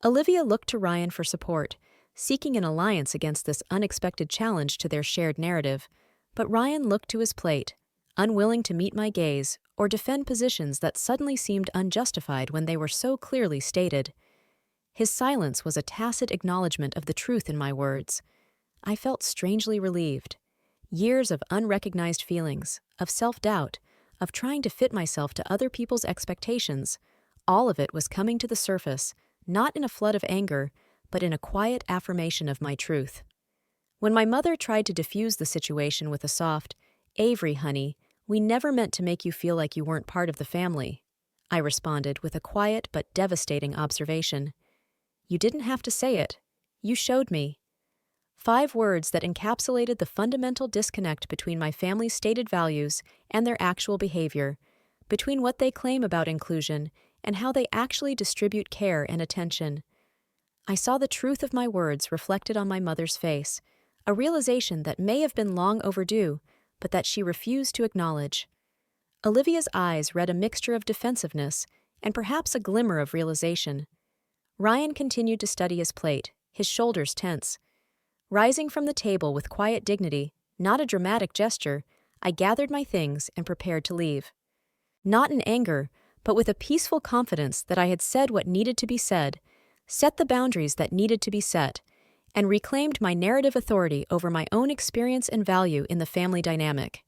Olivia looked to Ryan for support, seeking an alliance against this unexpected challenge to their shared narrative, but Ryan looked to his plate, unwilling to meet my gaze or defend positions that suddenly seemed unjustified when they were so clearly stated. His silence was a tacit acknowledgement of the truth in my words. I felt strangely relieved. Years of unrecognized feelings, of self-doubt, of trying to fit myself to other people's expectations, all of it was coming to the surface, not in a flood of anger, but in a quiet affirmation of my truth. When my mother tried to diffuse the situation with a soft, "Avery, honey, we never meant to make you feel like you weren't part of the family," I responded with a quiet but devastating observation. "You didn't have to say it. You showed me." 5 words that encapsulated the fundamental disconnect between my family's stated values and their actual behavior, between what they claim about inclusion and how they actually distribute care and attention. I saw the truth of my words reflected on my mother's face, a realization that may have been long overdue, but that she refused to acknowledge. Olivia's eyes read a mixture of defensiveness and perhaps a glimmer of realization. Ryan continued to study his plate, his shoulders tense. Rising from the table with quiet dignity, not a dramatic gesture, I gathered my things and prepared to leave. Not in anger, but with a peaceful confidence that I had said what needed to be said, set the boundaries that needed to be set, and reclaimed my narrative authority over my own experience and value in the family dynamic.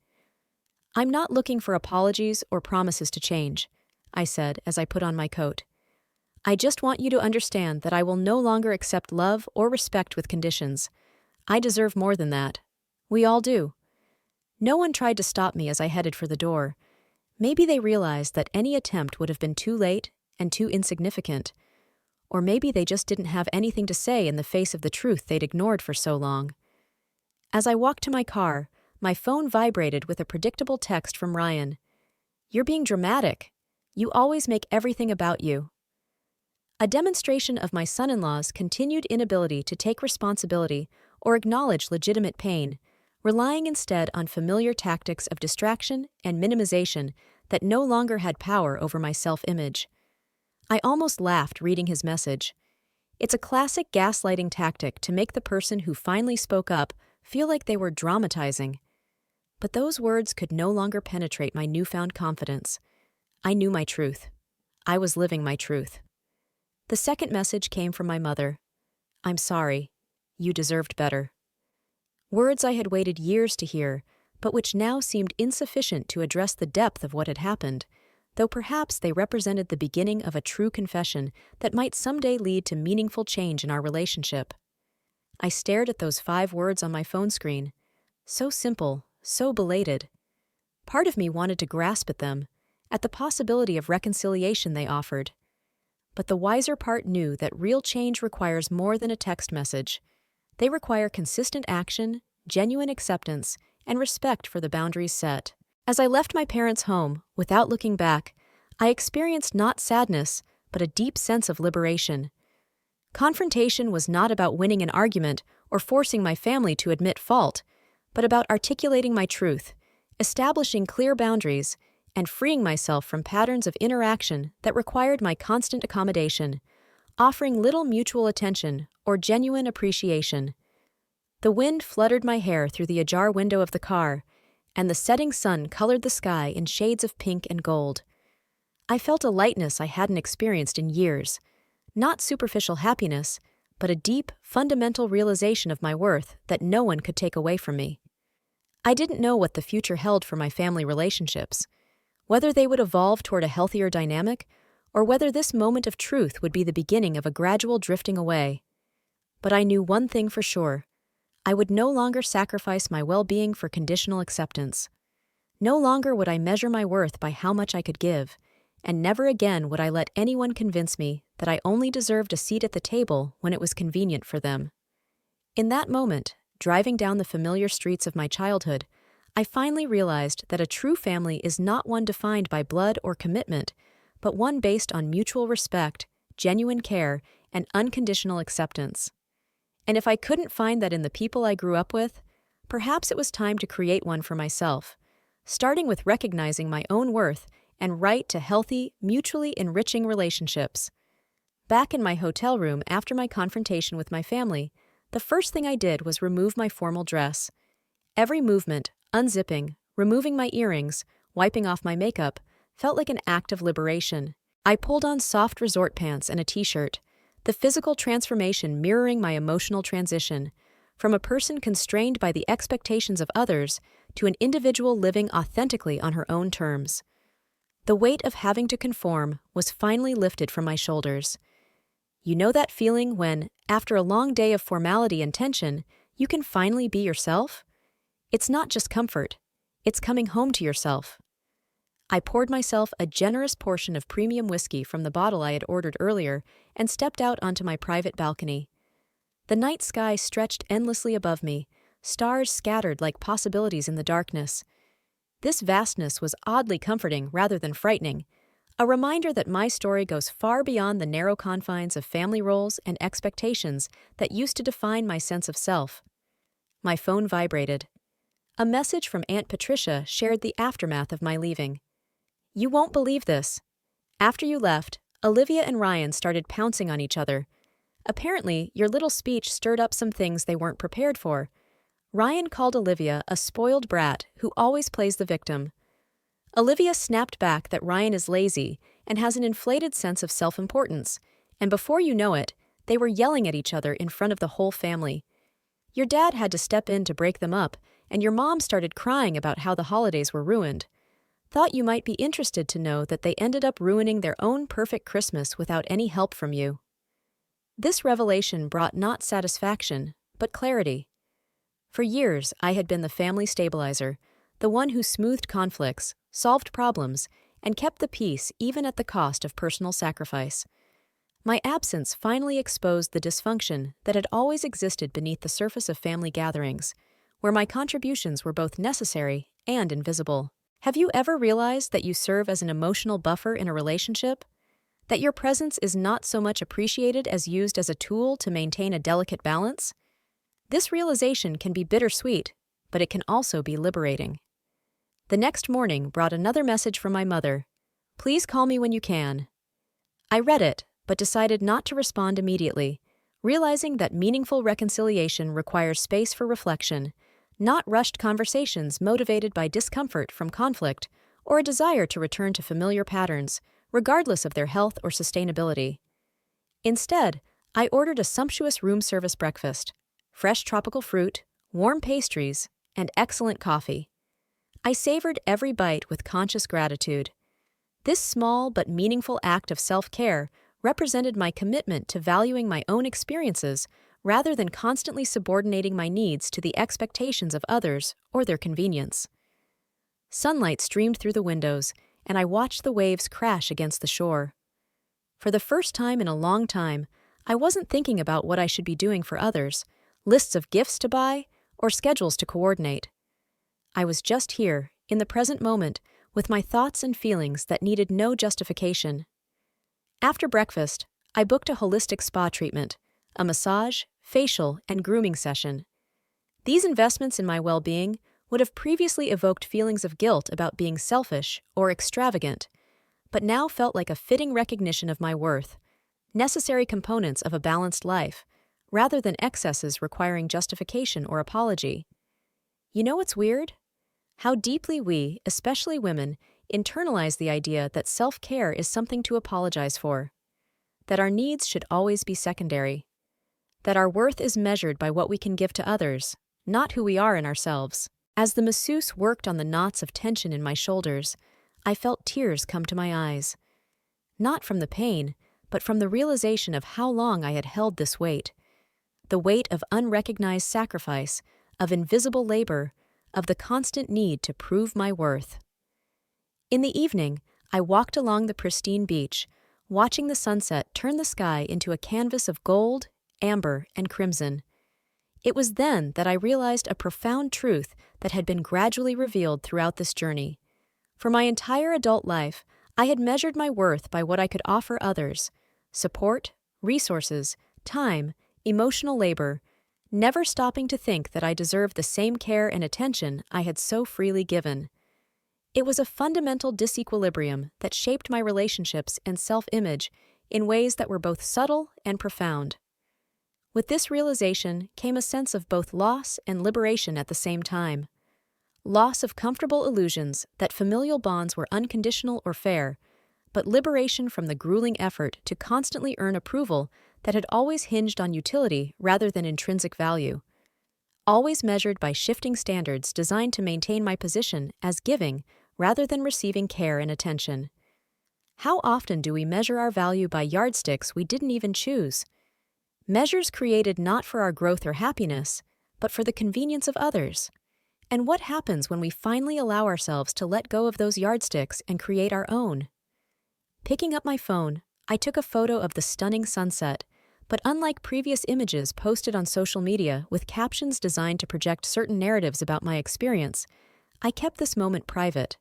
"I'm not looking for apologies or promises to change," I said as I put on my coat. "I just want you to understand that I will no longer accept love or respect with conditions. I deserve more than that. We all do." No one tried to stop me as I headed for the door. Maybe they realized that any attempt would have been too late and too insignificant. Or maybe they just didn't have anything to say in the face of the truth they'd ignored for so long. As I walked to my car, my phone vibrated with a predictable text from Ryan. "You're being dramatic. You always make everything about you." A demonstration of my son-in-law's continued inability to take responsibility or acknowledge legitimate pain, relying instead on familiar tactics of distraction and minimization that no longer had power over my self-image. I almost laughed reading his message. It's a classic gaslighting tactic to make the person who finally spoke up feel like they were dramatizing. But those words could no longer penetrate my newfound confidence. I knew my truth. I was living my truth. The second message came from my mother. "I'm sorry. You deserved better." Words I had waited years to hear, but which now seemed insufficient to address the depth of what had happened, though perhaps they represented the beginning of a true confession that might someday lead to meaningful change in our relationship. I stared at those 5 words on my phone screen. So simple, so belated. Part of me wanted to grasp at them, at the possibility of reconciliation they offered. But the wiser part knew that real change requires more than a text message. They require consistent action, genuine acceptance, and respect for the boundaries set. As I left my parents' home, without looking back, I experienced not sadness, but a deep sense of liberation. Confrontation was not about winning an argument or forcing my family to admit fault, but about articulating my truth, establishing clear boundaries, and freeing myself from patterns of interaction that required my constant accommodation, offering little mutual attention or genuine appreciation. The wind fluttered my hair through the ajar window of the car, and the setting sun colored the sky in shades of pink and gold. I felt a lightness I hadn't experienced in years, not superficial happiness, but a deep, fundamental realization of my worth that no one could take away from me. I didn't know what the future held for my family relationships, whether they would evolve toward a healthier dynamic, or whether this moment of truth would be the beginning of a gradual drifting away. But I knew one thing for sure. I would no longer sacrifice my well-being for conditional acceptance. No longer would I measure my worth by how much I could give, and never again would I let anyone convince me that I only deserved a seat at the table when it was convenient for them. In that moment, driving down the familiar streets of my childhood, I finally realized that a true family is not one defined by blood or commitment, but one based on mutual respect, genuine care, and unconditional acceptance. And if I couldn't find that in the people I grew up with, perhaps it was time to create one for myself, starting with recognizing my own worth and right to healthy, mutually enriching relationships. Back in my hotel room after my confrontation with my family, the first thing I did was remove my formal dress. Every movement, unzipping, removing my earrings, wiping off my makeup, felt like an act of liberation. I pulled on soft resort pants and a t-shirt, the physical transformation mirroring my emotional transition, from a person constrained by the expectations of others to an individual living authentically on her own terms. The weight of having to conform was finally lifted from my shoulders. You know that feeling when, after a long day of formality and tension, you can finally be yourself? It's not just comfort, it's coming home to yourself. I poured myself a generous portion of premium whiskey from the bottle I had ordered earlier and stepped out onto my private balcony. The night sky stretched endlessly above me, stars scattered like possibilities in the darkness. This vastness was oddly comforting rather than frightening, a reminder that my story goes far beyond the narrow confines of family roles and expectations that used to define my sense of self. My phone vibrated. A message from Aunt Patricia shared the aftermath of my leaving. "You won't believe this. After you left, Olivia and Ryan started pouncing on each other. Apparently, your little speech stirred up some things they weren't prepared for. Ryan called Olivia a spoiled brat who always plays the victim. Olivia snapped back that Ryan is lazy and has an inflated sense of self-importance, and before you know it, they were yelling at each other in front of the whole family. Your dad had to step in to break them up, and your mom started crying about how the holidays were ruined. Thought you might be interested to know that they ended up ruining their own perfect Christmas without any help from you." This revelation brought not satisfaction, but clarity. For years, I had been the family stabilizer, the one who smoothed conflicts, solved problems, and kept the peace even at the cost of personal sacrifice. My absence finally exposed the dysfunction that had always existed beneath the surface of family gatherings, where my contributions were both necessary and invisible. Have you ever realized that you serve as an emotional buffer in a relationship? That your presence is not so much appreciated as used as a tool to maintain a delicate balance? This realization can be bittersweet, but it can also be liberating. The next morning brought another message from my mother. "Please call me when you can." I read it, but decided not to respond immediately, realizing that meaningful reconciliation requires space for reflection, not rushed conversations motivated by discomfort from conflict or a desire to return to familiar patterns, regardless of their health or sustainability. Instead, I ordered a sumptuous room service breakfast, fresh tropical fruit, warm pastries, and excellent coffee. I savored every bite with conscious gratitude. This small but meaningful act of self-care represented my commitment to valuing my own experiences rather than constantly subordinating my needs to the expectations of others or their convenience. Sunlight streamed through the windows, and I watched the waves crash against the shore. For the first time in a long time, I wasn't thinking about what I should be doing for others, lists of gifts to buy, or schedules to coordinate. I was just here, in the present moment, with my thoughts and feelings that needed no justification. After breakfast, I booked a holistic spa treatment, a massage, facial, and grooming session. These investments in my well-being would have previously evoked feelings of guilt about being selfish or extravagant, but now felt like a fitting recognition of my worth, necessary components of a balanced life, rather than excesses requiring justification or apology. You know what's weird? How deeply we, especially women, internalize the idea that self-care is something to apologize for, that our needs should always be secondary. that our worth is measured by what we can give to others, not who we are in ourselves. As the masseuse worked on the knots of tension in my shoulders, I felt tears come to my eyes. Not from the pain, but from the realization of how long I had held this weight. The weight of unrecognized sacrifice, of invisible labor, of the constant need to prove my worth. In the evening, I walked along the pristine beach, watching the sunset turn the sky into a canvas of gold, amber, and crimson. It was then that I realized a profound truth that had been gradually revealed throughout this journey. For my entire adult life, I had measured my worth by what I could offer others: support, resources, time, emotional labor, never stopping to think that I deserved the same care and attention I had so freely given. It was a fundamental disequilibrium that shaped my relationships and self-image in ways that were both subtle and profound. With this realization came a sense of both loss and liberation at the same time. Loss of comfortable illusions that familial bonds were unconditional or fair, but liberation from the grueling effort to constantly earn approval that had always hinged on utility rather than intrinsic value. Always measured by shifting standards designed to maintain my position as giving rather than receiving care and attention. How often do we measure our value by yardsticks we didn't even choose? Measures created not for our growth or happiness, but for the convenience of others. And what happens when we finally allow ourselves to let go of those yardsticks and create our own? Picking up my phone, I took a photo of the stunning sunset, but unlike previous images posted on social media with captions designed to project certain narratives about my experience, I kept this moment private.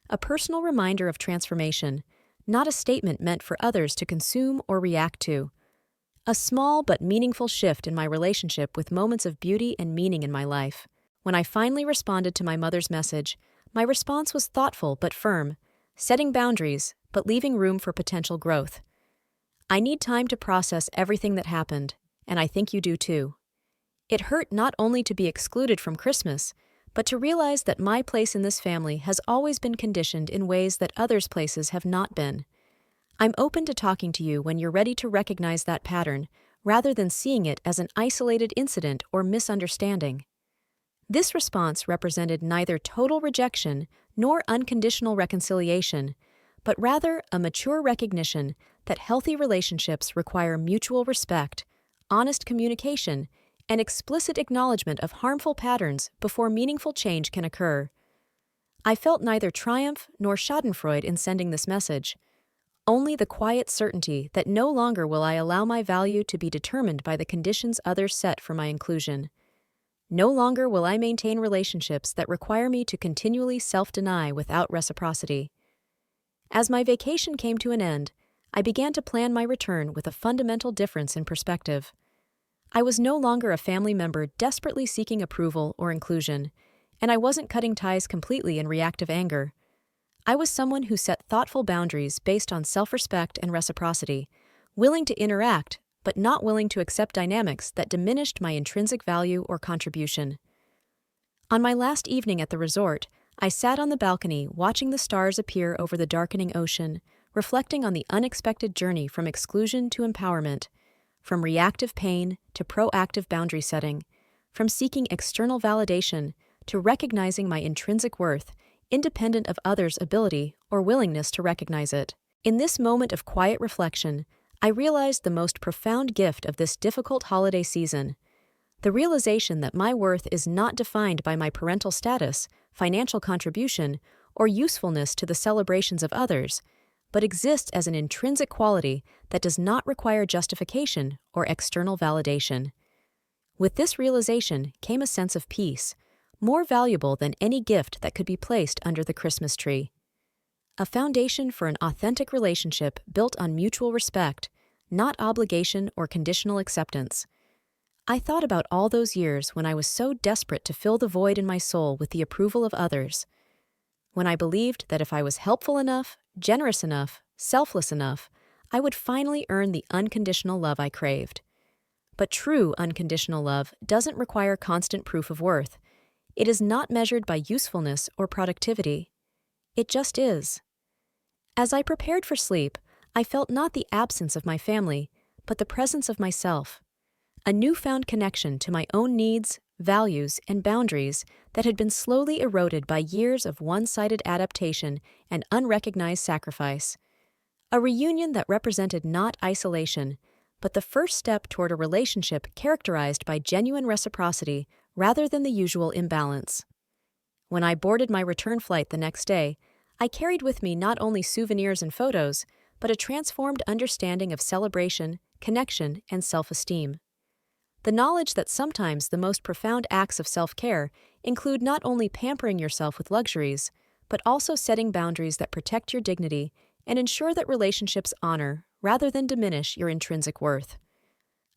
A personal reminder of transformation, not a statement meant for others to consume or react to. A small but meaningful shift in my relationship with moments of beauty and meaning in my life. When I finally responded to my mother's message, my response was thoughtful but firm, setting boundaries but leaving room for potential growth. I need time to process everything that happened, and I think you do too. It hurt not only to be excluded from Christmas, but to realize that my place in this family has always been conditioned in ways that others' places have not been. I'm open to talking to you when you're ready to recognize that pattern, rather than seeing it as an isolated incident or misunderstanding. This response represented neither total rejection nor unconditional reconciliation, but rather a mature recognition that healthy relationships require mutual respect, honest communication, and explicit acknowledgement of harmful patterns before meaningful change can occur. I felt neither triumph nor schadenfreude in sending this message, only the quiet certainty that no longer will I allow my value to be determined by the conditions others set for my inclusion. No longer will I maintain relationships that require me to continually self-deny without reciprocity. As my vacation came to an end, I began to plan my return with a fundamental difference in perspective. I was no longer a family member desperately seeking approval or inclusion, and I wasn't cutting ties completely in reactive anger. I was someone who set thoughtful boundaries based on self-respect and reciprocity, willing to interact, but not willing to accept dynamics that diminished my intrinsic value or contribution. On my last evening at the resort, I sat on the balcony watching the stars appear over the darkening ocean, reflecting on the unexpected journey from exclusion to empowerment, from reactive pain to proactive boundary setting, from seeking external validation to recognizing my intrinsic worth, independent of others' ability or willingness to recognize it. In this moment of quiet reflection, I realized the most profound gift of this difficult holiday season: the realization that my worth is not defined by my parental status, financial contribution, or usefulness to the celebrations of others, but exists as an intrinsic quality that does not require justification or external validation. With this realization came a sense of peace, more valuable than any gift that could be placed under the Christmas tree. A foundation for an authentic relationship built on mutual respect, not obligation or conditional acceptance. I thought about all those years when I was so desperate to fill the void in my soul with the approval of others, when I believed that if I was helpful enough, generous enough, selfless enough, I would finally earn the unconditional love I craved. But true unconditional love doesn't require constant proof of worth. It is not measured by usefulness or productivity. It just is. As I prepared for sleep, I felt not the absence of my family, but the presence of myself. a newfound connection to my own needs, values, and boundaries that had been slowly eroded by years of one-sided adaptation and unrecognized sacrifice. A reunion that represented not isolation, but the first step toward a relationship characterized by genuine reciprocity rather than the usual imbalance. When I boarded my return flight the next day, I carried with me not only souvenirs and photos, but a transformed understanding of celebration, connection, and self-esteem. The knowledge that sometimes the most profound acts of self-care include not only pampering yourself with luxuries, but also setting boundaries that protect your dignity and ensure that relationships honor, rather than diminish, your intrinsic worth.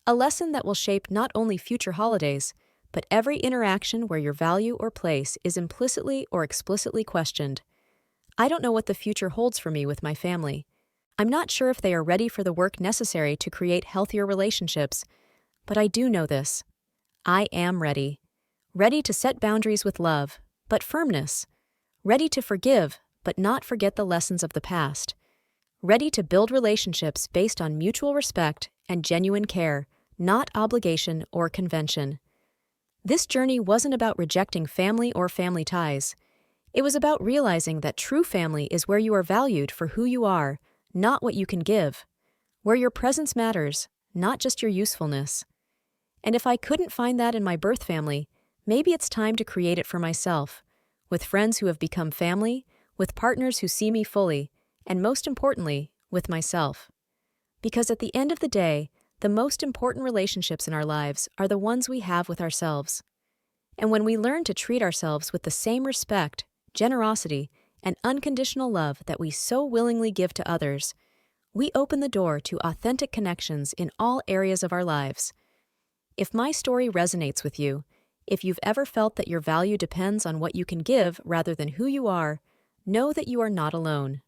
A lesson that will shape not only future holidays, but every interaction where your value or place is implicitly or explicitly questioned. I don't know what the future holds for me with my family. I'm not sure if they are ready for the work necessary to create healthier relationships, but I do know this. I am ready. Ready to set boundaries with love, but firmness. Ready to forgive, but not forget the lessons of the past. Ready to build relationships based on mutual respect and genuine care, not obligation or convention. This journey wasn't about rejecting family or family ties. It was about realizing that true family is where you are valued for who you are, not what you can give. Where your presence matters, not just your usefulness. And if I couldn't find that in my birth family, maybe it's time to create it for myself, with friends who have become family, with partners who see me fully, and most importantly, with myself. Because at the end of the day, the most important relationships in our lives are the ones we have with ourselves. And when we learn to treat ourselves with the same respect, generosity, and unconditional love that we so willingly give to others, we open the door to authentic connections in all areas of our lives. If my story resonates with you, if you've ever felt that your value depends on what you can give rather than who you are, know that you are not alone.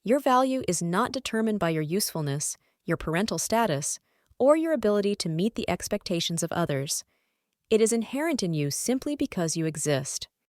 Your value is not determined by your usefulness, your parental status, or your ability to meet the expectations of others. It is inherent in you simply because you exist.